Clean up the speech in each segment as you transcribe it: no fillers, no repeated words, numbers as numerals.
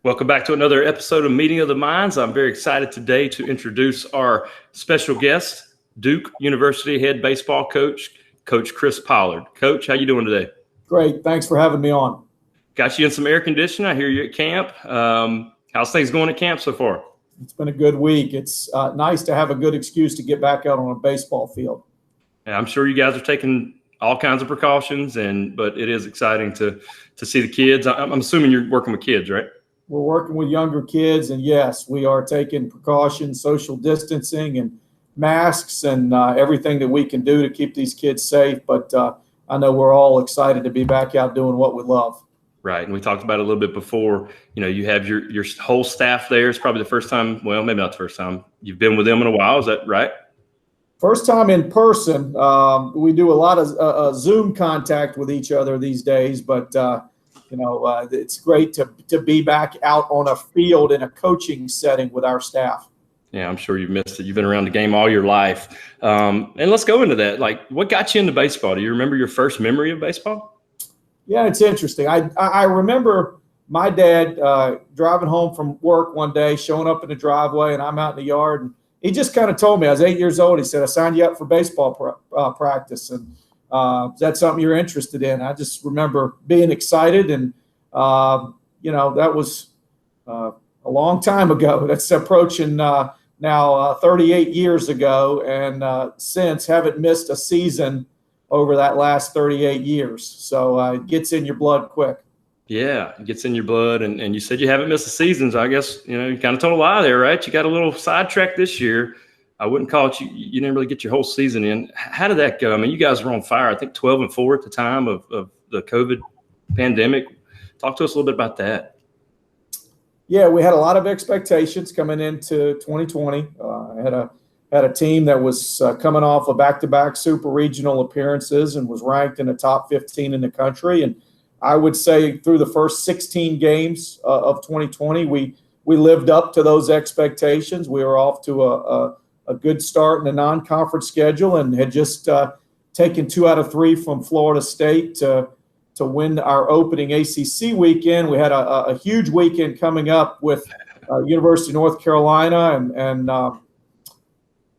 Welcome back to another episode of Meeting of the Minds. I'm very excited today to introduce our special guest, Duke University head baseball coach, Coach Chris Pollard. Coach, how you doing today? Great. Thanks for having me on. Got you in some air conditioning. I hear you at camp. How's things going at camp so far? It's been a good week. It's nice to have a good excuse to get back out on a baseball field. And I'm sure you guys are taking all kinds of precautions, but it is exciting to see the kids. I'm assuming you're working with kids, right? We're working with younger kids, and yes, we are taking precautions, social distancing and masks and everything that we can do to keep these kids safe. But I know we're all excited to be back out doing what we love. Right. And we talked about it a little bit before. You know, you have your whole staff there. It's probably the first time, well, maybe not the first time. You've been with them in a while. Is that right? First time in person. We do a lot of Zoom contact with each other these days, but it's great to be back out on a field in a coaching setting with our staff. Yeah, I'm sure you've missed it. You've been around the game all your life. And let's go into that. Like, what got you into baseball? Do you remember your first memory of baseball? Yeah, it's interesting. I remember my dad driving home from work one day, showing up in the driveway, and I'm out in the yard. And he just kind of told me, I was 8 years old, he said, I signed you up for baseball practice. And is that something you're interested in? I just remember being excited. And, that was a long time ago. That's approaching now 38 years ago. And since haven't missed a season over that last 38 years. So it gets in your blood quick. Yeah, it gets in your blood. And you said you haven't missed a season. So I guess, you kind of told a lie there, right? You got a little sidetracked this year. I wouldn't call it you didn't really get your whole season in. How did that go? I mean, you guys were on fire. I think 12-4 at the time of the COVID pandemic. Talk to us a little bit about that. Yeah, we had a lot of expectations coming into 2020. I had a team that was coming off of back-to-back super regional appearances and was ranked in the top 15 in the country. And I would say through the first 16 games of 2020, we lived up to those expectations. We were off to a good start in the non-conference schedule and had just taken 2 out of 3 from Florida State to win our opening ACC weekend. We had a huge weekend coming up with University of North Carolina, and all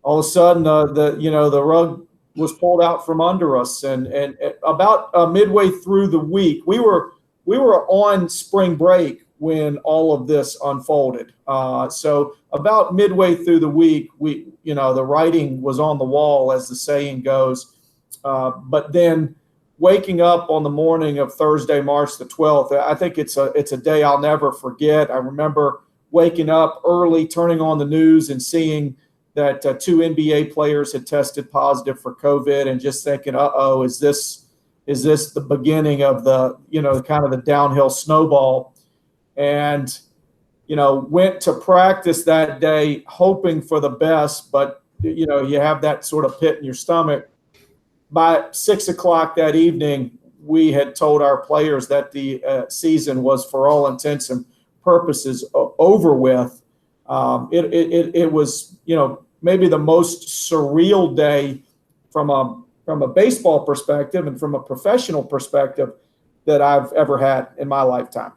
of a sudden the rug was pulled out from under us. And about midway through the week, we were on spring break when all of this unfolded. So about midway through the week, the writing was on the wall, as the saying goes. But then waking up on the morning of Thursday, March the 12th, I think it's a day I'll never forget. I remember waking up early, turning on the news and seeing that 2 NBA players had tested positive for COVID, and just thinking, is this the beginning of the, kind of the downhill snowball? And, went to practice that day hoping for the best, but, you have that sort of pit in your stomach. By 6 o'clock that evening, we had told our players that the season was, for all intents and purposes, over with. It was, maybe the most surreal day from a baseball perspective and from a professional perspective that I've ever had in my lifetime.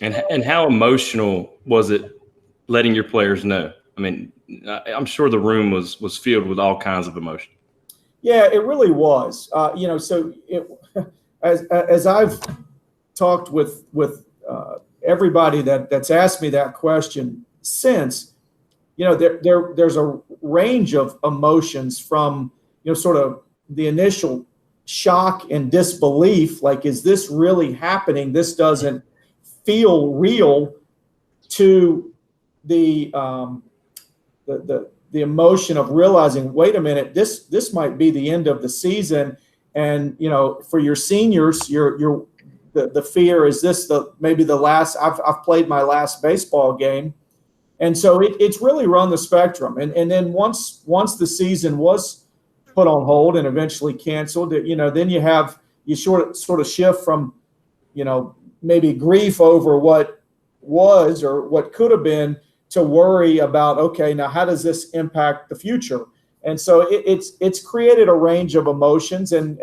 And how emotional was it letting your players know? I mean, I'm sure the room was filled with all kinds of emotion. Yeah, it really was. So as I've talked with everybody that's asked me that question since, there's a range of emotions from, sort of the initial shock and disbelief, like, is this really happening? This doesn't feel real, to the emotion of realizing, wait a minute, this might be the end of the season. And, for your seniors, the fear is this maybe the last, I've played my last baseball game. And so it's really run the spectrum. And then once the season was put on hold and eventually canceled, then you sort of shift from, maybe grief over what was or what could have been, to worry about, okay, now how does this impact the future? And so it's created a range of emotions. And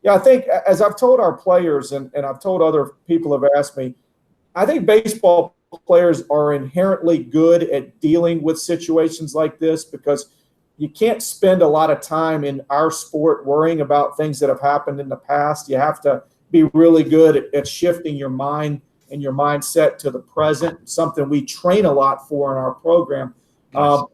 Yeah, I think as I've told our players and I've told other people have asked me, I think baseball players are inherently good at dealing with situations like this because you can't spend a lot of time in our sport worrying about things that have happened in the past. You have to be really good at shifting your mind and your mindset to the present, something we train a lot for in our program. Nice.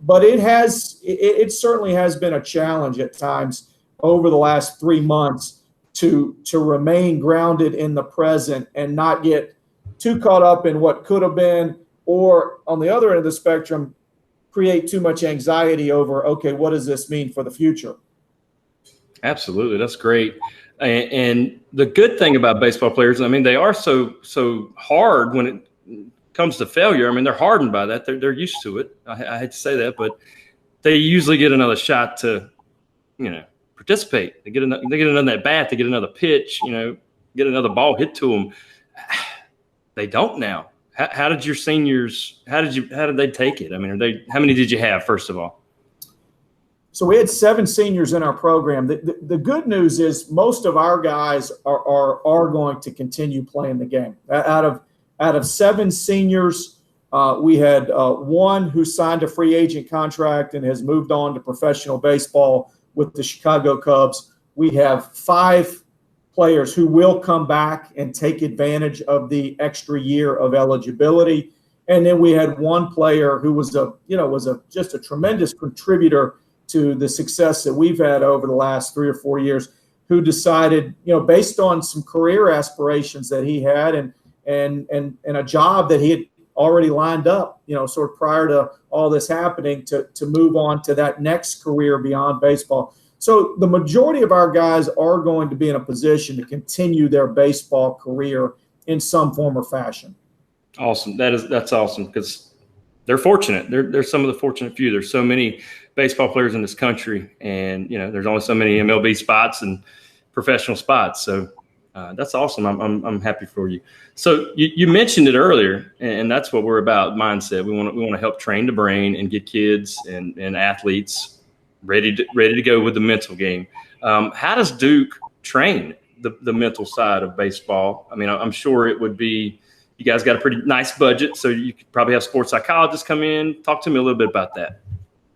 But it certainly has been a challenge at times over the last 3 months to remain grounded in the present and not get too caught up in what could have been, or on the other end of the spectrum, create too much anxiety over, okay, what does this mean for the future? Absolutely. That's great. And the good thing about baseball players, I mean, they are so hard when it comes to failure. I mean, they're hardened by that. They're used to it. I hate to say that, but they usually get another shot to, participate. They get another at bat. They get another pitch. Get another ball hit to them. They don't now. How did your seniors? How did they take it? I mean, how many did you have, first of all? So we had 7 seniors in our program. The good news is most of our guys are going to continue playing the game. Out of 7 seniors, we had 1 who signed a free agent contract and has moved on to professional baseball with the Chicago Cubs. We have 5 players who will come back and take advantage of the extra year of eligibility. And then we had 1 player who was just a tremendous contributor to the success that we've had over the last 3 or 4 years, who decided, based on some career aspirations that he had and a job that he had already lined up, sort of prior to all this happening, to move on to that next career beyond baseball. So the majority of our guys are going to be in a position to continue their baseball career in some form or fashion. Awesome. That's awesome, because they're fortunate. They're some of the fortunate few. There's so many baseball players in this country, and there's only so many MLB spots and professional spots. So that's awesome. I'm happy for you. So you mentioned it earlier, and that's what we're about, mindset. We want to help train the brain and get kids and athletes ready to go with the mental game. How does Duke train the mental side of baseball? I mean, I'm sure it would be, you guys got a pretty nice budget, so you could probably have sports psychologists come in. Talk to me a little bit about that.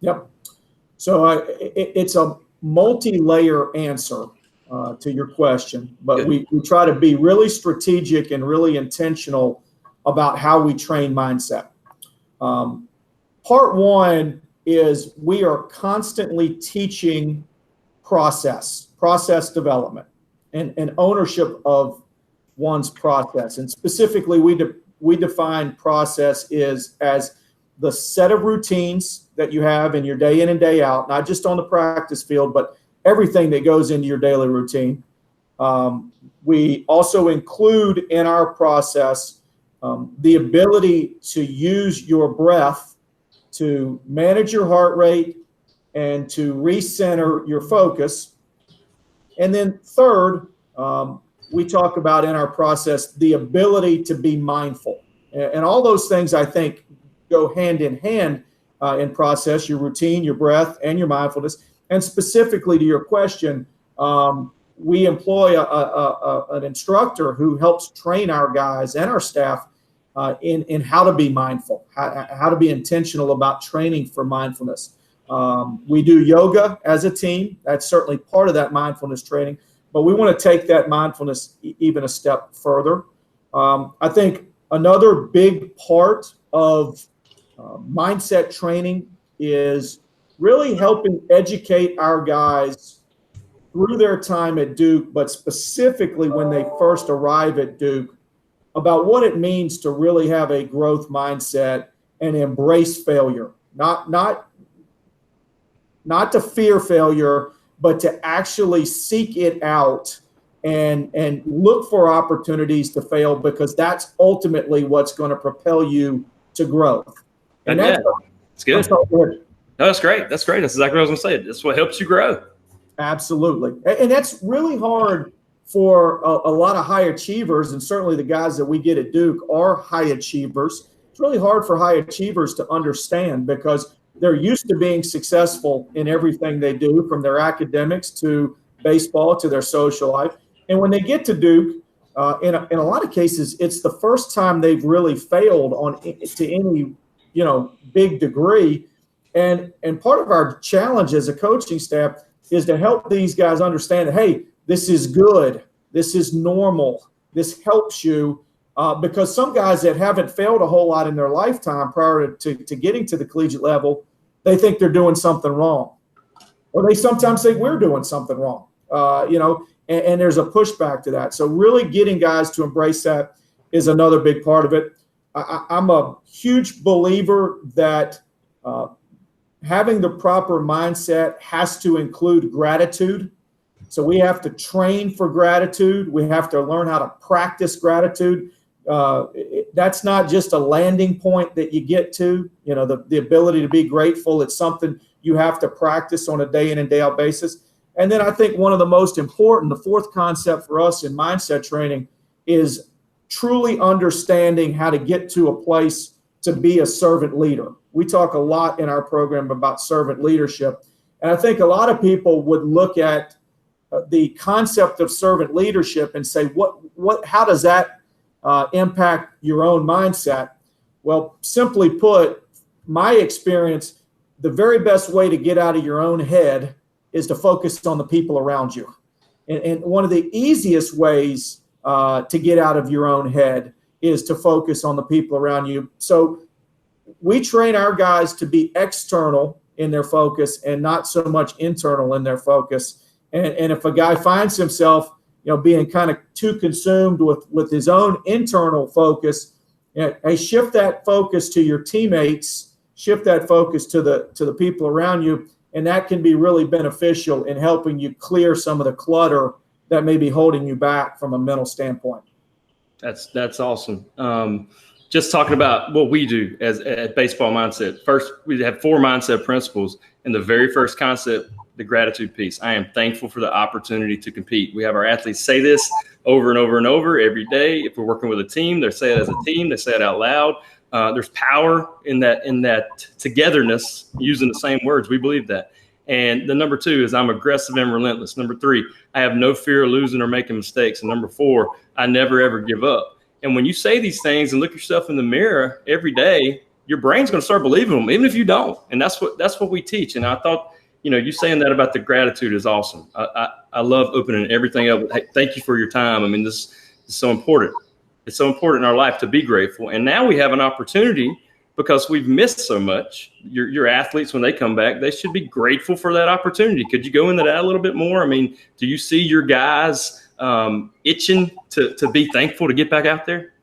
Yep. So it's a multi-layer answer to your question, but we try to be really strategic and really intentional about how we train mindset. Part 1 is we are constantly teaching process development and ownership of one's process. And specifically, we define process as the set of routines that you have in your day in and day out, not just on the practice field, but everything that goes into your daily routine. We also include in our process the ability to use your breath to manage your heart rate and to recenter your focus. And then third, we talk about in our process the ability to be mindful. And all those things, I think, go hand in hand in process: your routine, your breath, and your mindfulness. And specifically to your question, we employ an instructor who helps train our guys and our staff in how to be mindful, how to be intentional about training for mindfulness. We do yoga as a team. That's certainly part of that mindfulness training, but we want to take that mindfulness even a step further. I think another big part of mindset training is really helping educate our guys through their time at Duke, but specifically when they first arrive at Duke, about what it means to really have a growth mindset and embrace failure. Not to fear failure, but to actually seek it out and look for opportunities to fail, because that's ultimately what's going to propel you to growth. And it's good. No, that's great. That's great. That's exactly what I was going to say. That's what helps you grow. Absolutely. And that's really hard for a lot of high achievers, and certainly the guys that we get at Duke are high achievers. It's really hard for high achievers to understand, because they're used to being successful in everything they do, from their academics to baseball to their social life. And when they get to Duke, in a lot of cases, it's the first time they've really failed to any, big degree. And part of our challenge as a coaching staff is to help these guys understand that, hey, this is good. This is normal. This helps you. Because some guys that haven't failed a whole lot in their lifetime prior to getting to the collegiate level, they think they're doing something wrong. Or they sometimes think we're doing something wrong, and there's a pushback to that. So really getting guys to embrace that is another big part of it. I'm a huge believer that having the proper mindset has to include gratitude. So we have to train for gratitude. We have to learn how to practice gratitude. That's not just a landing point that you get to, the ability to be grateful. It's something you have to practice on a day in and day out basis. And then I think one of the most important, the fourth concept for us in mindset training is truly understanding how to get to a place to be a servant leader. We talk a lot in our program about servant leadership. And I think a lot of people would look at the concept of servant leadership and say, how does that impact your own mindset? Well, simply put, my experience, the very best way to get out of your own head is to focus on the people around you. And one of the easiest ways to get out of your own head is to focus on the people around you. So we train our guys to be external in their focus and not so much internal in their focus. And if a guy finds himself, being kind of too consumed with his own internal focus, hey, shift that focus to your teammates, shift that focus to the people around you, and that can be really beneficial in helping you clear some of the clutter that may be holding you back from a mental standpoint. That's awesome. Just talking about what we do at Baseball Mindset. First, we have 4 mindset principles, and the very first concept, the gratitude piece. I am thankful for the opportunity to compete. We have our athletes say this over and over and over every day. If we're working with a team, they say it as a team. They say it out loud. There's power in that togetherness, using the same words. We believe that. And the number 2 is I'm aggressive and relentless. Number 3, I have no fear of losing or making mistakes. And number 4, I never, ever give up. And when you say these things and look yourself in the mirror every day, your brain's going to start believing them, even if you don't. And that's what we teach. And I thought, you saying that about the gratitude is awesome. I love opening everything up with, hey, thank you for your time. I mean, this is so important. It's so important in our life to be grateful. And now we have an opportunity because we've missed so much. Your athletes, when they come back, they should be grateful for that opportunity. Could you go into that a little bit more? I mean, do you see your guys itching to be thankful to get back out there?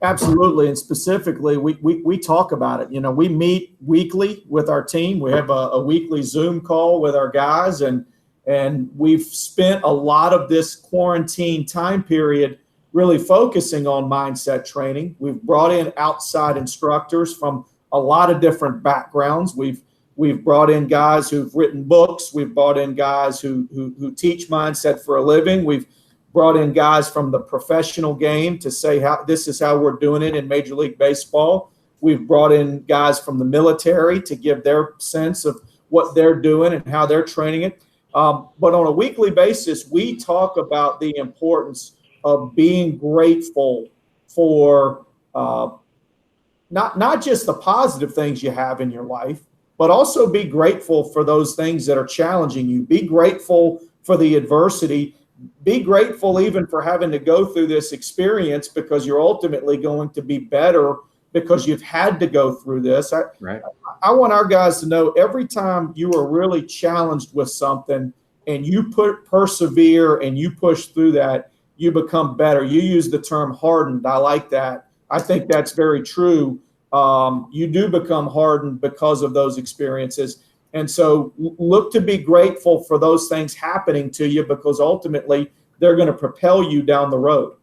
Absolutely. And specifically, we talk about it. We meet weekly with our team. We have a weekly Zoom call with our guys, and we've spent a lot of this quarantine time period really focusing on mindset training. We've brought in outside instructors from a lot of different backgrounds. We've brought in guys who've written books. We've brought in guys who teach mindset for a living. We've brought in guys from the professional game to say how this is how we're doing it in Major League Baseball. We've brought in guys from the military to give their sense of what they're doing and how they're training it. But on a weekly basis, we talk about the importance of being grateful for not just the positive things you have in your life, but also be grateful for those things that are challenging you. Be grateful for the adversity. Be grateful even for having to go through this experience, because you're ultimately going to be better because you've had to go through this. I want our guys to know every time you are really challenged with something and you persevere and you push through that, you become better. You use the term hardened. I like that. I think that's very true. You do become hardened because of those experiences. And so look to be grateful for those things happening to you, because ultimately they're going to propel you down the road.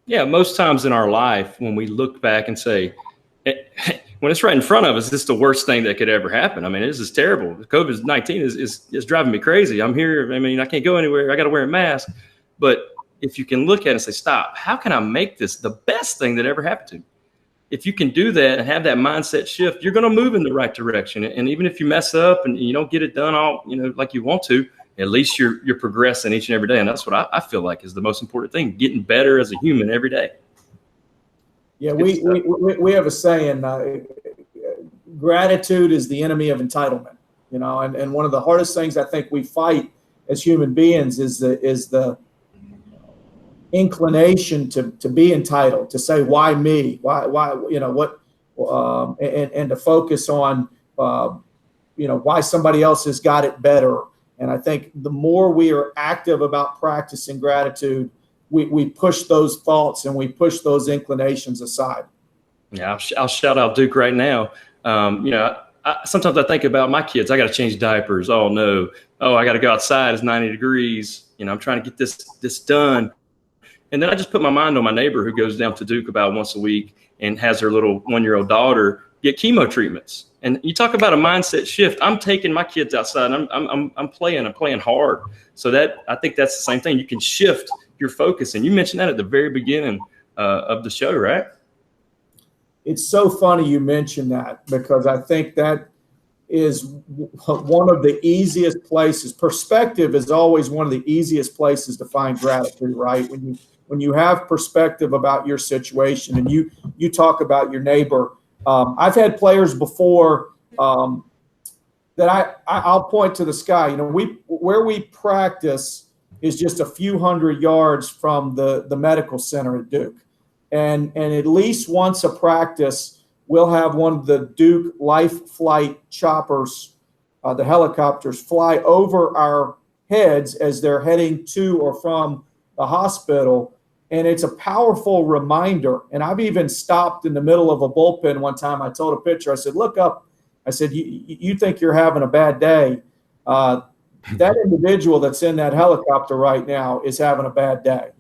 Yeah, most times in our life, when we look back and say, when it's right in front of us, this is the worst thing that could ever happen. I mean, this is terrible. COVID-19 is driving me crazy. I'm here. I mean, I can't go anywhere. I got to wear a mask. But if you can look at it and say, stop, how can I make this the best thing that ever happened to me? If you can do that and have that mindset shift, you're going to move in the right direction. And even if you mess up and you don't get it done all, like you want to, at least you're progressing each and every day. And that's what I feel like is the most important thing, getting better as a human every day. Yeah, we have a saying, gratitude is the enemy of entitlement, and one of the hardest things I think we fight as human beings is the inclination to be entitled, to say, why me, why, what, and to focus on, why somebody else has got it better. And I think the more we are active about practicing gratitude, we push those thoughts and we push those inclinations aside. Yeah, I'll shout out Duke right now. Sometimes I think about my kids. I got to change diapers. Oh no. Oh, I got to go outside. It's 90 degrees. I'm trying to get this done. And then I just put my mind on my neighbor who goes down to Duke about once a week and has her little 1-year-old daughter get chemo treatments. And you talk about a mindset shift. I'm taking my kids outside. I'm playing hard. So that, I think that's the same thing. You can shift your focus. And you mentioned that at the very beginning of the show, right? It's so funny you mentioned that, because I think that is one of the easiest places. Perspective is always one of the easiest places to find gratitude, right? When you have perspective about your situation and you talk about your neighbor. I've had players before that I'll point to the sky. Where we practice is just a few hundred yards from the medical center at Duke. And at least once a practice, we'll have one of the Duke Life Flight choppers, the helicopters, fly over our heads as they're heading to or from the hospital. And it's a powerful reminder. And I've even stopped in the middle of a bullpen one time. I told a pitcher, I said, look up. I said, you think you're having a bad day. That individual that's in that helicopter right now is having a bad day.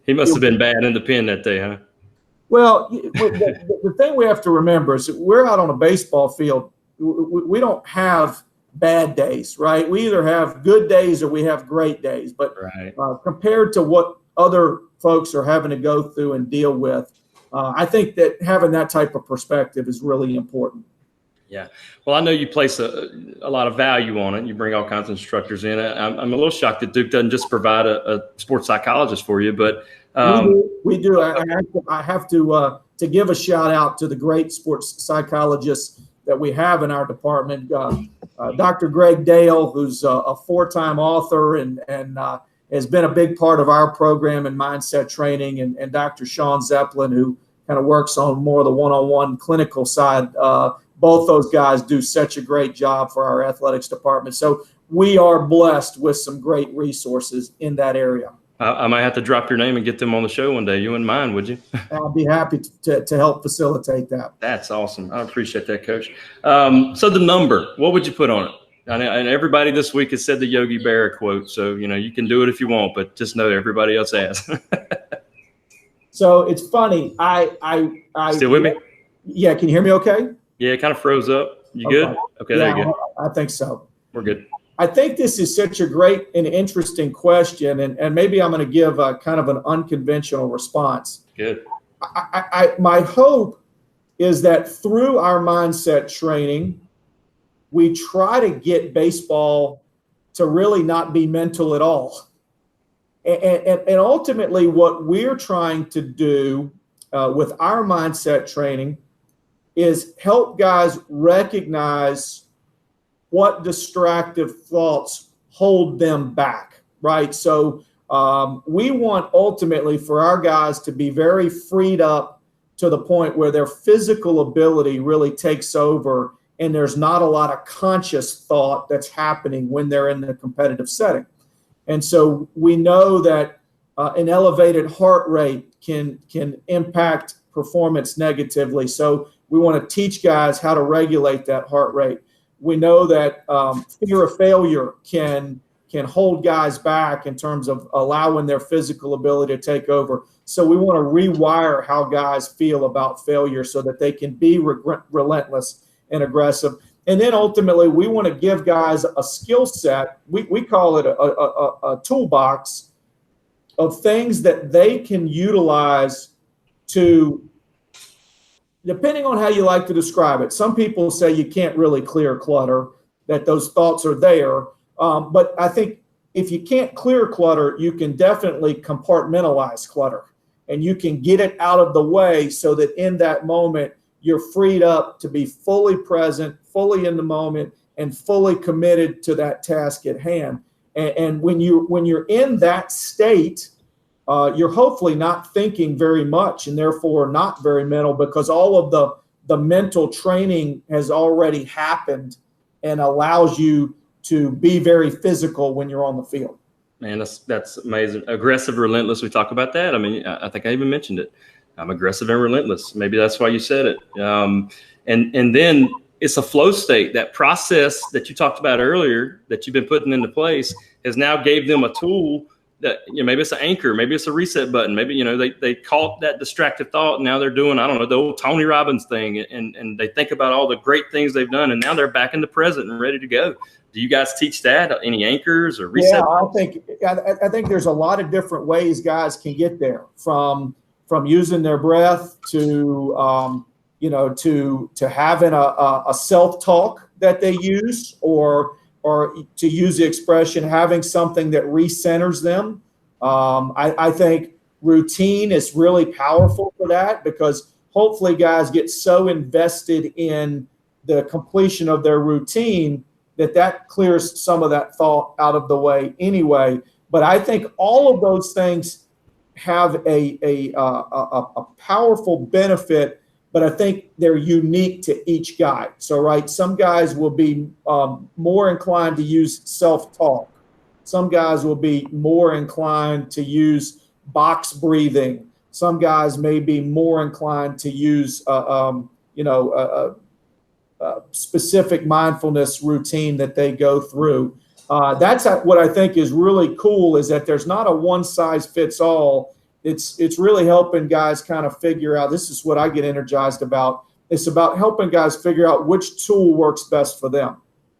He must have been bad in the pen that day, huh? Well, the thing we have to remember is that we're out on a baseball field. We don't have bad days, right? We either have good days or we have great days. But right. Compared to what other folks are having to go through and deal with, I think that having that type of perspective is really important. Yeah. Well, I know you place a lot of value on it. You bring all kinds of instructors in. I'm a little shocked that Duke doesn't just provide a sports psychologist for you, but we do. I have to give a shout out to the great sports psychologists that we have in our department. Dr. Greg Dale, who's a 4-time author and has been a big part of our program and mindset training, and Dr. Sean Zeppelin, who kind of works on more of the one-on-one clinical side. Both those guys do such a great job for our athletics department. So we are blessed with some great resources in that area. I might have to drop your name and get them on the show one day. You wouldn't mind, would you? I'll be happy to help facilitate that. That's awesome. I appreciate that, Coach. So the number, what would you put on it? And everybody this week has said the Yogi Berra quote. So, you can do it if you want, but just know everybody else has. So it's funny. I Still with me? Yeah. Can you hear me okay? Yeah, it kind of froze up. You good? Okay, there you go. I think so. We're good. I think this is such a great and interesting question, and maybe I'm going to give a kind of an unconventional response. Good. My hope is that through our mindset training, we try to get baseball to really not be mental at all. And ultimately, what we're trying to do with our mindset training is help guys recognize what distractive thoughts hold them back, right? So we want ultimately for our guys to be very freed up to the point where their physical ability really takes over and there's not a lot of conscious thought that's happening when they're in the competitive setting. And so we know that an elevated heart rate can impact performance negatively. So we want to teach guys how to regulate that heart rate. We know that fear of failure can hold guys back in terms of allowing their physical ability to take over. So we want to rewire how guys feel about failure so that they can be relentless and aggressive. And then ultimately, we want to give guys a skill set. We call it a toolbox of things that they can utilize to, depending on how you like to describe it. Some people say you can't really clear clutter, that those thoughts are there. But I think if you can't clear clutter, you can definitely compartmentalize clutter, and you can get it out of the way so that in that moment you're freed up to be fully present, fully in the moment, and fully committed to that task at hand. And when you're in that state, you're hopefully not thinking very much, and therefore not very mental, because all of the mental training has already happened and allows you to be very physical when you're on the field. Man, that's amazing. Aggressive, relentless. We talk about that. I mean, I think I even mentioned it. I'm aggressive and relentless. Maybe that's why you said it. And then it's a flow state. That process that you talked about earlier that you've been putting into place has now gave them a tool that, maybe it's an anchor, maybe it's a reset button, maybe, they caught that distractive thought, and now they're doing, I don't know, the old Tony Robbins thing, and they think about all the great things they've done, and now they're back in the present and ready to go. Do you guys teach that? Any anchors or reset? Yeah, I think there's a lot of different ways guys can get there, from using their breath to to having a self-talk that they use, or to use the expression, having something that recenters them. I think routine is really powerful for that, because hopefully guys get so invested in the completion of their routine that clears some of that thought out of the way anyway. But I think all of those things have a powerful benefit, but I think they're unique to each guy. So, right, some guys will be more inclined to use self-talk. Some guys will be more inclined to use box breathing. Some guys may be more inclined to use, specific mindfulness routine that they go through. That's what I think is really cool, is that there's not a one-size-fits-all. It's really helping guys kind of figure out, this is what I get energized about. It's about helping guys figure out which tool works best for them.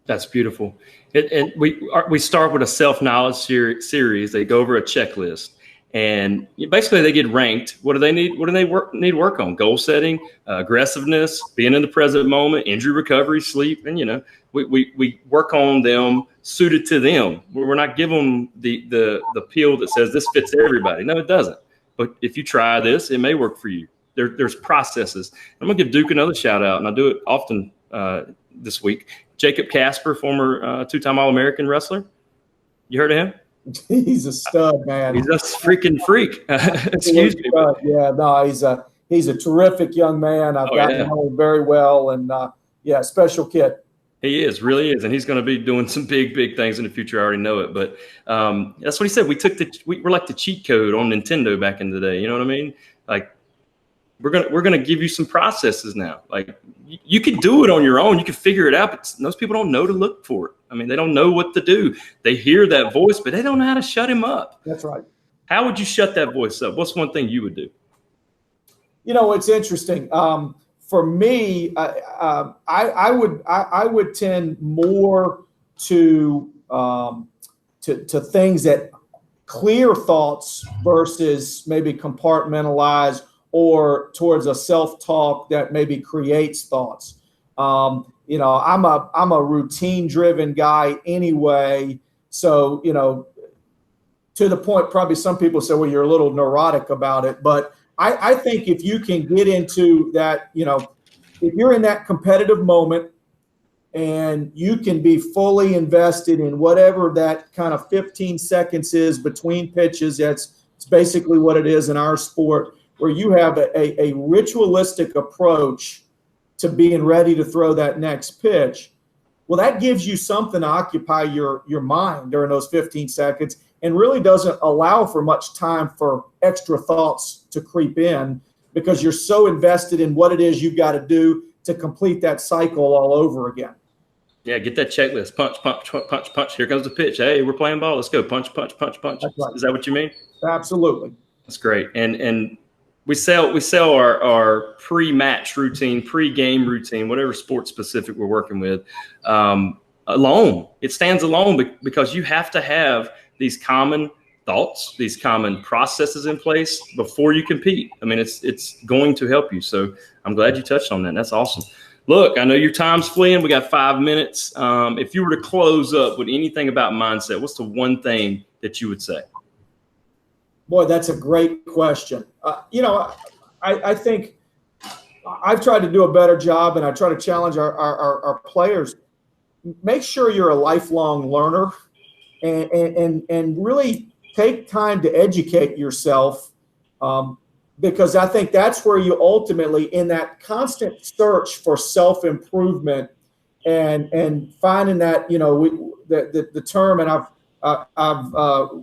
That's beautiful. And we start with a self-knowledge series. They go over a checklist, and basically they get ranked. What do they need? What do they need work on? Goal setting, aggressiveness, being in the present moment, injury recovery, sleep, and we work on them suited to them. We're not giving them the pill that says this fits everybody. No, it doesn't. But if you try this, it may work for you. There's processes. I'm gonna give Duke another shout out, and I do it often this week. Jacob Casper, former two-time All-American wrestler. You heard of him? He's a stud, man. He's a freaking freak. Excuse me. Yeah, no, he's a terrific young man. I've gotten to know him very well, and special kid. He really is, and he's going to be doing some big things in the future. I already know it, but that's what he said. We're like the cheat code on Nintendo back in the day. You know what I mean? Like, we're gonna give you some processes now. Like, you can do it on your own. You can figure it out, but most people don't know to look for it. I mean, they don't know what to do. They hear that voice, but they don't know how to shut him up. That's right. How would you shut that voice up? What's one thing you would do? It's interesting. For me, I would tend more to things that clear thoughts versus maybe compartmentalize, or towards a self-talk that maybe creates thoughts. I'm a routine-driven guy anyway. So, to the point, probably some people say, well, you're a little neurotic about it. But I think if you can get into that, if you're in that competitive moment and you can be fully invested in whatever that kind of 15 seconds is between pitches, it's basically what it is in our sport, where you have a ritualistic approach to being ready to throw that next pitch. Well, that gives you something to occupy your mind during those 15 seconds, and really doesn't allow for much time for extra thoughts to creep in, because you're so invested in what it is you've got to do to complete that cycle all over again. Yeah, get that checklist. Punch, punch, punch, punch. Here comes the pitch. Hey, we're playing ball. Let's go. Punch, punch, punch, punch. That's right. Is that what you mean? Absolutely. That's great. And we sell our pre-match routine, pre-game routine, whatever sport specific we're working with, alone. It stands alone because you have to have these common thoughts, these common processes in place before you compete. I mean, it's going to help you. So I'm glad you touched on that. That's awesome. Look, I know your time's fleeing. We got 5 minutes. If you were to close up with anything about mindset, what's the one thing that you would say? Boy, that's a great question. I think I've tried to do a better job, and I try to challenge our players. Make sure you're a lifelong learner, and really take time to educate yourself, because I think that's where you ultimately, in that constant search for self-improvement and finding that, the term, and I've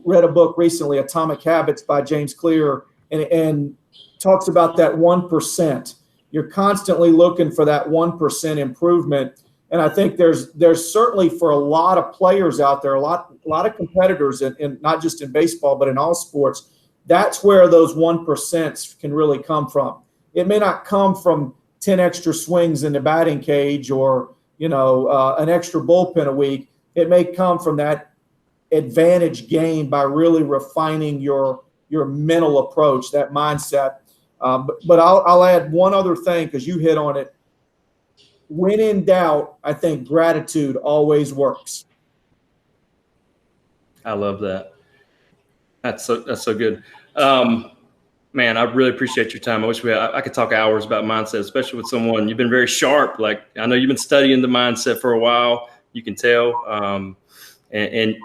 read a book recently, Atomic Habits by James Clear, and talks about that 1%. You're constantly looking for that 1% improvement. And I think there's certainly, for a lot of players out there, a lot of competitors, in not just in baseball, but in all sports, that's where those 1% can really come from. It may not come from 10 extra swings in the batting cage, or, an extra bullpen a week. It may come from that advantage gained by really refining your mental approach, that mindset. But I'll add one other thing, because you hit on it. When in doubt, I think gratitude always works. I love that. That's so good. Man, I really appreciate your time. I wish I could talk hours about mindset, especially with someone. You've been very sharp. Like, I know you've been studying the mindset for a while. You can tell. And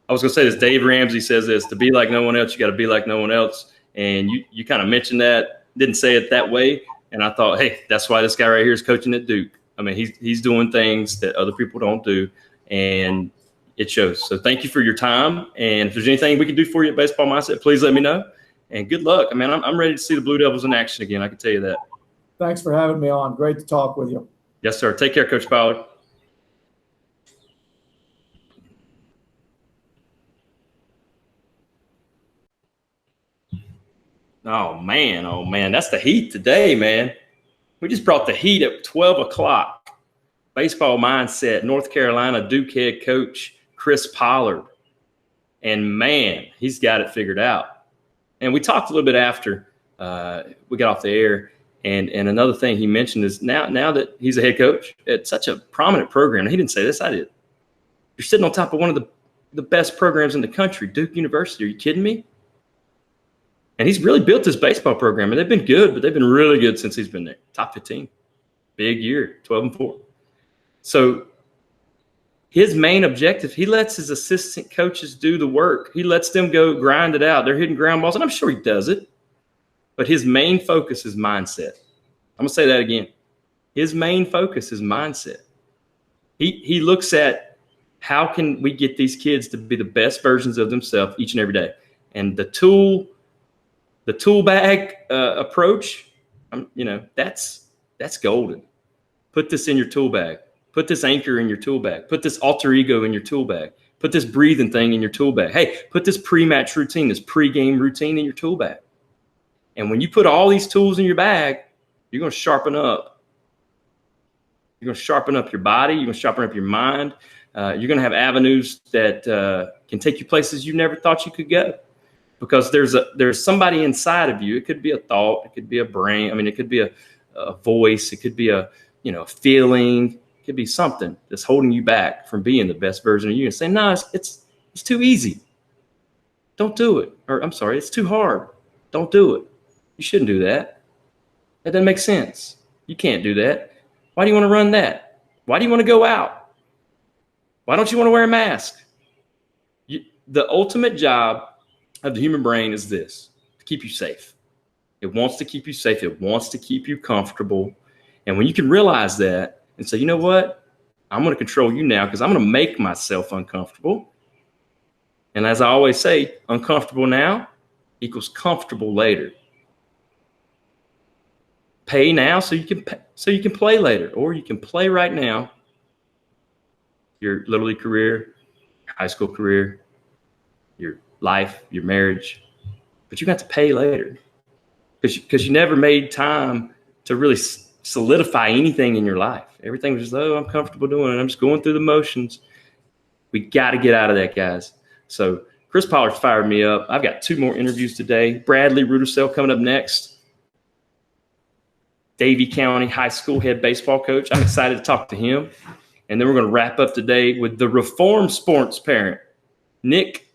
I was going to say this. Dave Ramsey says this: to be like no one else, you got to be like no one else. And you kind of mentioned that, didn't say it that way. And I thought, hey, that's why this guy right here is coaching at Duke. I mean, he's doing things that other people don't do, and it shows. So thank you for your time. And if there's anything we can do for you at Baseball Mindset, please let me know. And good luck. I mean, I'm ready to see the Blue Devils in action again. I can tell you that. Thanks for having me on. Great to talk with you. Yes, sir. Take care, Coach Pollard. Oh, man. That's the heat today, man. We just brought the heat at 12 o'clock. Baseball Mindset, North Carolina Duke head coach Chris Pollard. And, man, he's got it figured out. And we talked a little bit after we got off the air. And another thing he mentioned is now that he's a head coach at such a prominent program, and he didn't say this, I did. You're sitting on top of one of the best programs in the country, Duke University. Are you kidding me? And he's really built his baseball program, and they've been good, but they've been really good since he's been there. Top 15. Big year, 12-4. So his main objective, he lets his assistant coaches do the work. He lets them go grind it out. They're hitting ground balls, and I'm sure he does it. But his main focus is mindset. I'm going to say that again. His main focus is mindset. He looks at how can we get these kids to be the best versions of themselves each and every day. And the tool bag approach, that's golden. Put this in your tool bag. Put this anchor in your tool bag. Put this alter ego in your tool bag. Put this breathing thing in your tool bag. Hey, put this pre-match routine, this pre-game routine in your tool bag. And when you put all these tools in your bag, you're going to sharpen up. You're going to sharpen up your body. You're going to sharpen up your mind. You're going to have avenues that can take you places you never thought you could go. Because there's somebody inside of you. It could be a thought. It could be a brain. I mean, it could be a voice. It could be a feeling. It could be something that's holding you back from being the best version of you. And say, no, it's too easy. Don't do it. Or I'm sorry, it's too hard. Don't do it. You shouldn't do that. That doesn't make sense. You can't do that. Why do you want to run that? Why do you want to go out? Why don't you want to wear a mask? The ultimate job of the human brain is this: to keep you safe. It wants to keep you safe. It wants to keep you comfortable. And when you can realize that and say, you know what? I'm going to control you now because I'm going to make myself uncomfortable. And as I always say, uncomfortable now equals comfortable later. Pay now so you can play later, or you can play right now. Your Little League career, your high school career, your life, your marriage, but you got to pay later because you never made time to really solidify anything in your life. Everything was just, I'm comfortable doing it. I'm just going through the motions. We got to get out of that, guys. So Chris Pollard's fired me up. I've got 2 more interviews today. Bradley Rudisell coming up next. Davie County High School head baseball coach. I'm excited to talk to him. And then we're going to wrap up today with the reform sports parent, Nick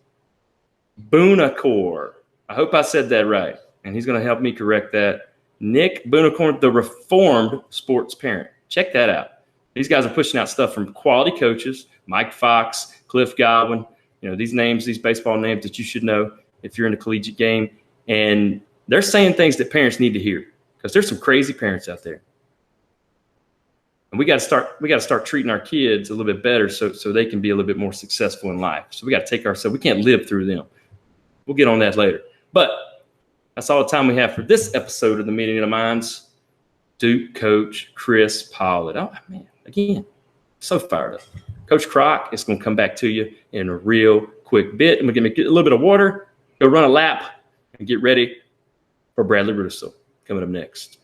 Boonacor. I hope I said that right. And he's going to help me correct that. Nick Boonacor, the reformed sports parent. Check that out. These guys are pushing out stuff from quality coaches, Mike Fox, Cliff Godwin, these names, these baseball names that you should know if you're in the collegiate game. And they're saying things that parents need to hear because there's some crazy parents out there. And we got to start treating our kids a little bit better so they can be a little bit more successful in life. So we got to take ourselves. We can't live through them. We'll get on that later. But that's all the time we have for this episode of the Meeting of the Minds. Duke coach Chris Pollard. Oh, man, again, so fired up. Coach Croc is going to come back to you in a real quick bit. I'm going to get a little bit of water, go run a lap, and get ready for Bradley Russell coming up next.